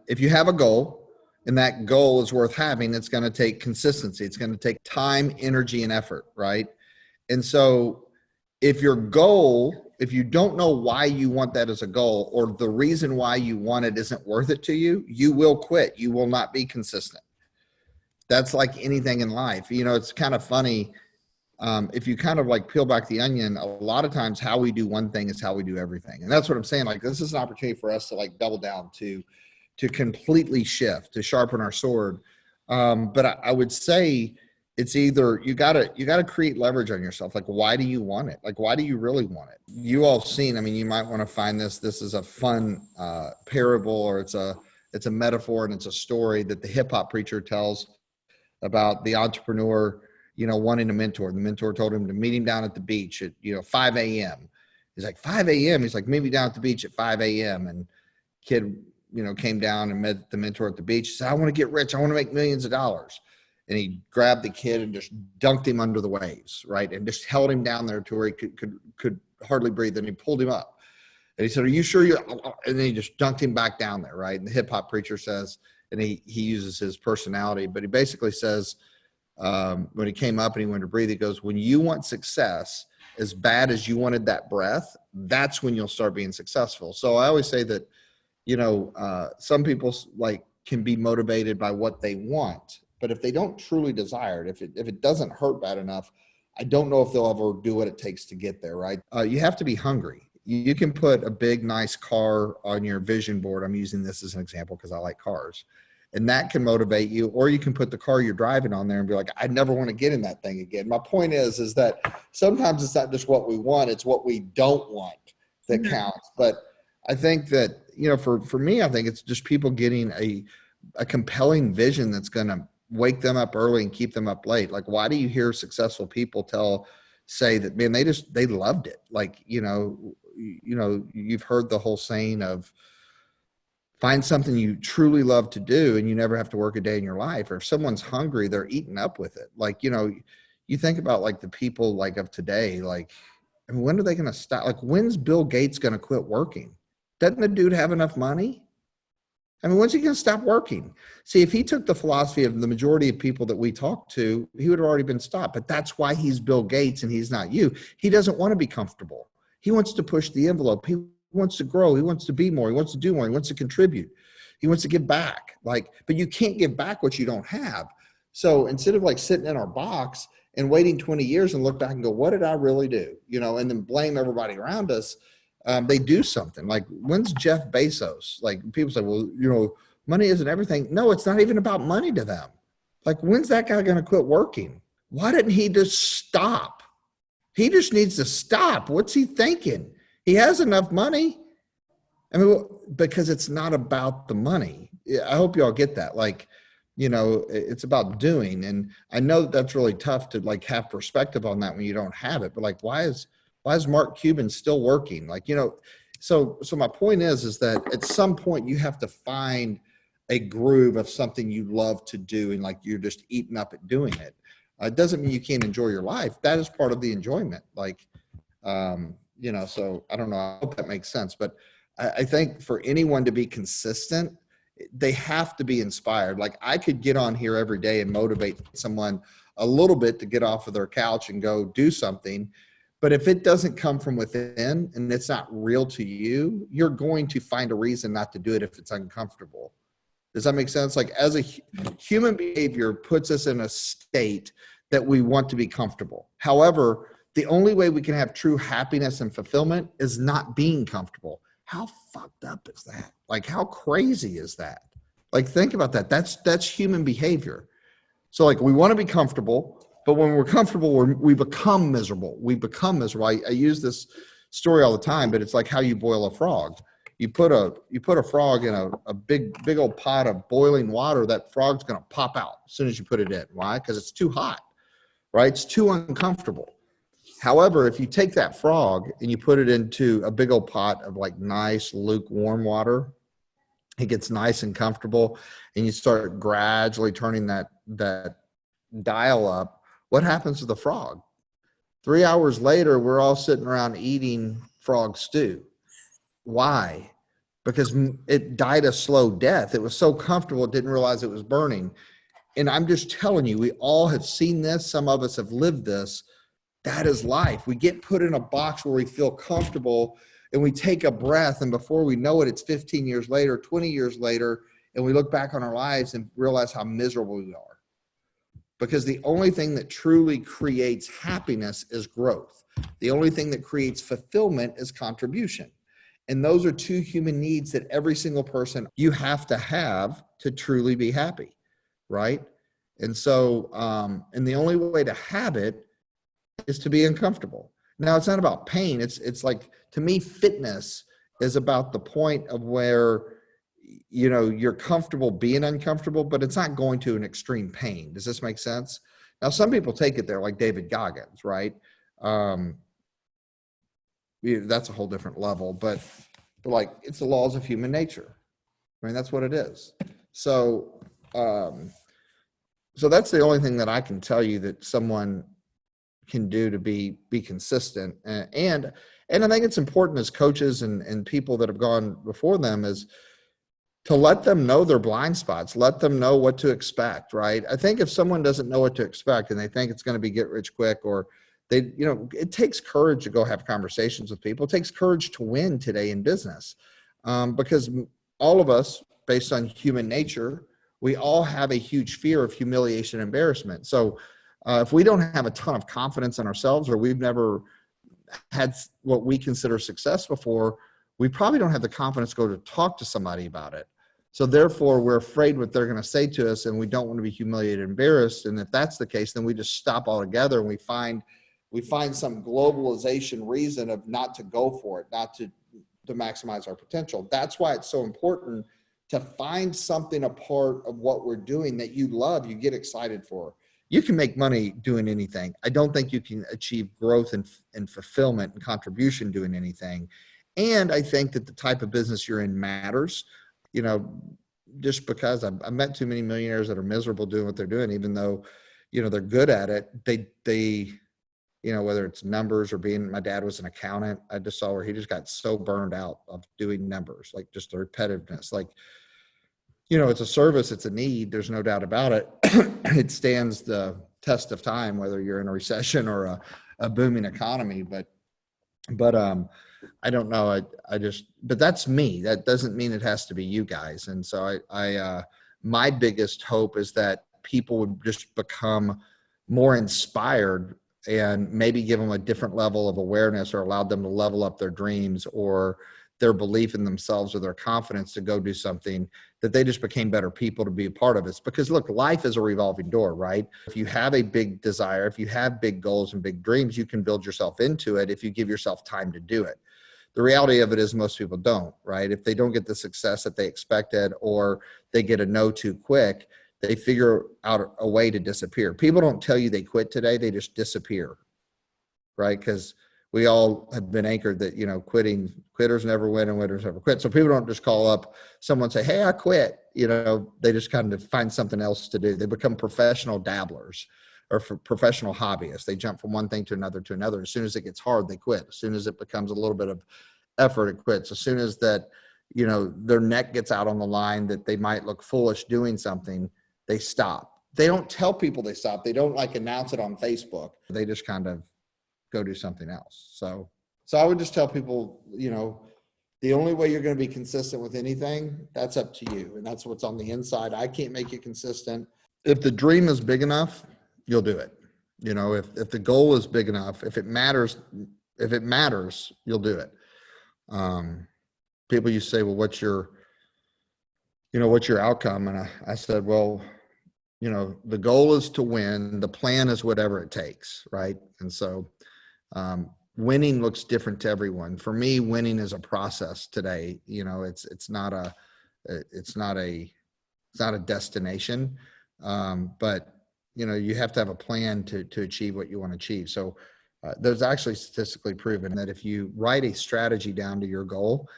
if you have a goal and that goal is worth having, it's going to take consistency. It's going to take time, energy, and effort, right? And so if your goal, if you don't know why you want that as a goal, or the reason why you want it isn't worth it to you, you will quit. You will not be consistent. That's like anything in life. You know, it's kind of funny. If you kind of like peel back the onion, a lot of times how we do one thing is how we do everything. And that's what I'm saying. Like, this is an opportunity for us to like double down, to completely shift, to sharpen our sword. But I would say it's either you gotta create leverage on yourself. Like, why do you want it? Like, why do you really want it? You all seen, I mean, you might want to find this is a fun parable, or it's a metaphor, and it's a story that the hip hop preacher tells about the entrepreneur, you know, wanting a mentor. The mentor told him to meet him down at the beach at, 5 a.m. He's like, 5 a.m. He's like, meet me down at the beach at 5 a.m. And kid, came down and met the mentor at the beach. He said, I want to get rich. I want to make millions of dollars. And he grabbed the kid and just dunked him under the waves, right? And just held him down there to where he could hardly breathe. And he pulled him up. And he said, are you sure you're, and then he just dunked him back down there, right? And the hip hop preacher says, and he uses his personality, but he basically says, when he came up and he wanted to breathe, he goes, when you want success as bad as you wanted that breath, that's when you'll start being successful. So I always say that, some people like can be motivated by what they want, but if they don't truly desire it, if it doesn't hurt bad enough, I don't know if they'll ever do what it takes to get there, right? You have to be hungry. You can put a big, nice car on your vision board. I'm using this as an example because I like cars. And that can motivate you, or you can put the car you're driving on there and be like, I never want to get in that thing again. My point is that sometimes it's not just what we want, it's what we don't want that counts. But I think that, for me, I think it's just people getting a compelling vision that's going to wake them up early and keep them up late. Like, why do you hear successful people say that, man, they loved it? Like, you've heard the whole saying of, find something you truly love to do and you never have to work a day in your life. Or if someone's hungry, they're eating up with it. Like, you think about like the people like of today, like, I mean, when are they going to stop? Like, when's Bill Gates going to quit working? Doesn't the dude have enough money? I mean, when's he going to stop working? See, if he took the philosophy of the majority of people that we talk to, he would have already been stopped. But that's why he's Bill Gates and he's not you. He doesn't want to be comfortable. He wants to push the envelope. He wants to grow. He wants to be more. He wants to do more. He wants to contribute. He wants to give back. Like, but you can't give back what you don't have. So instead of like sitting in our box and waiting 20 years and look back and go, what did I really do? And then blame everybody around us. They do something. Like, when's Jeff Bezos? Like, people say, well, money isn't everything. No, it's not even about money to them. Like, when's that guy going to quit working? Why didn't he just stop? He just needs to stop. What's he thinking? He has enough money. I mean, because it's not about the money. I hope you all get that. Like, it's about doing. And I know that that's really tough to like have perspective on that when you don't have it. But like, why is Mark Cuban still working? Like, so my point is that at some point you have to find a groove of something you love to do. And like, you're just eating up at doing it. It doesn't mean you can't enjoy your life. That is part of the enjoyment. Like, so I don't know. I hope that makes sense. But I think for anyone to be consistent, they have to be inspired. Like, I could get on here every day and motivate someone a little bit to get off of their couch and go do something. But if it doesn't come from within and it's not real to you, you're going to find a reason not to do it if it's uncomfortable. Does that make sense? Like, as a human behavior puts us in a state that we want to be comfortable. However, the only way we can have true happiness and fulfillment is not being comfortable. How fucked up is that? Like, how crazy is that? Like, think about that. That's human behavior. So like, we want to be comfortable, but when we're comfortable, we become miserable. We become miserable. I use this story all the time, but it's like how you boil a frog. You put a frog in a big old pot of boiling water, that frog's going to pop out as soon as you put it in. Why? Because it's too hot, right? It's too uncomfortable. However, if you take that frog and you put it into a big old pot of like nice lukewarm water, it gets nice and comfortable, and you start gradually turning that dial up. What happens to the frog? 3 hours later, we're all sitting around eating frog stew. Why? because it died a slow death. It was so comfortable, it didn't realize it was burning. And I'm just telling you, we all have seen this. Some of us have lived this. That is life. We get put in a box where we feel comfortable and we take a breath. And before we know it, it's 15 years later, 20 years later, and we look back on our lives and realize how miserable we are. Because the only thing that truly creates happiness is growth. The only thing that creates fulfillment is contribution. And those are two human needs that every single person you have to truly be happy, right? And so, and the only way to have it is to be uncomfortable. Now, it's not about pain. It's like, to me, fitness is about the point of where, you know, you're comfortable being uncomfortable, but it's not going to an extreme pain. Does this make sense? Now, some people take it there, like David Goggins, right? That's a whole different level, but like, it's the laws of human nature. I mean, that's what it is. So, so that's the only thing that I can tell you that someone can do to be consistent. And I think it's important as coaches and people that have gone before them is to let them know their blind spots, let them know what to expect, right? I think if someone doesn't know what to expect and they think it's going to be get rich quick, or they, you know, it takes courage to go have conversations with people. It takes courage to win today in business, because all of us, based on human nature, we all have a huge fear of humiliation and embarrassment. So if we don't have a ton of confidence in ourselves, or we've never had what we consider success before, we probably don't have the confidence to go to talk to somebody about it. So therefore, we're afraid what they're going to say to us, and we don't want to be humiliated, embarrassed. And if that's the case, then we just stop altogether, and we find some globalization reason of not to go for it, not to maximize our potential. That's why it's so important to find something, a part of what we're doing that you love, you get excited for. You can make money doing anything. I don't think you can achieve growth and fulfillment and contribution doing anything. And I think that the type of business you're in matters. You know, just because I've met too many millionaires that are miserable doing what they're doing, even though, you know, they're good at it. They, you know, whether it's numbers or my dad was an accountant. I just saw where he just got so burned out of doing numbers, like just the repetitiveness. Like, you know, it's a service, it's a need. There's no doubt about it. It stands the test of time, whether you're in a recession or a booming economy. But I don't know. But that's me. That doesn't mean it has to be you guys. And so my biggest hope is that people would just become more inspired, and maybe give them a different level of awareness, or allow them to level up their dreams or their belief in themselves or their confidence to go do something, that they just became better people to be a part of it. Because look, life is a revolving door, right? If you have a big desire, if you have big goals and big dreams, you can build yourself into it if you give yourself time to do it. The reality of it is most people don't, right? If they don't get the success that they expected, or they get a no too quick, they figure out a way to disappear. People don't tell you they quit today, they just disappear, right? Because we all have been anchored that, you know, quitters never win and winners never quit. So people don't just call up someone and say, hey, I quit. You know, they just kind of find something else to do. They become professional dabblers or professional hobbyists. They jump from one thing to another to another. As soon as it gets hard, they quit. As soon as it becomes a little bit of effort, it quits. As soon as that, you know, their neck gets out on the line, that they might look foolish doing something, they stop. They don't tell people they stop. They don't like announce it on Facebook. They just kind of go do something else. So I would just tell people, you know, the only way you're going to be consistent with anything, that's up to you. And that's what's on the inside. I can't make you consistent. If the dream is big enough, you'll do it. You know, if the goal is big enough, if it matters, you'll do it. People used to say, well, what's your outcome? And I said, well, you know, the goal is to win. The plan is whatever it takes. Right. And so, winning looks different to everyone. For me, winning is a process today. You know, it's not a destination. But you know, you have to have a plan to achieve what you want to achieve. So there's actually statistically proven that if you write a strategy down to your goal,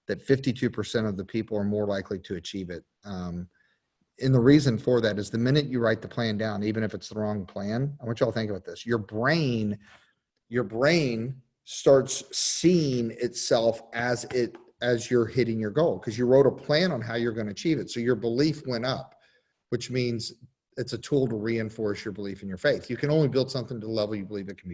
that 52% of the people are more likely to achieve it. And the reason for that is the minute you write the plan down, even if it's the wrong plan, I want you all to think about this. Your brain starts seeing itself as as you're hitting your goal because you wrote a plan on how you're going to achieve it. So your belief went up, which means it's a tool to reinforce your belief in your faith. You can only build something to the level you believe it can be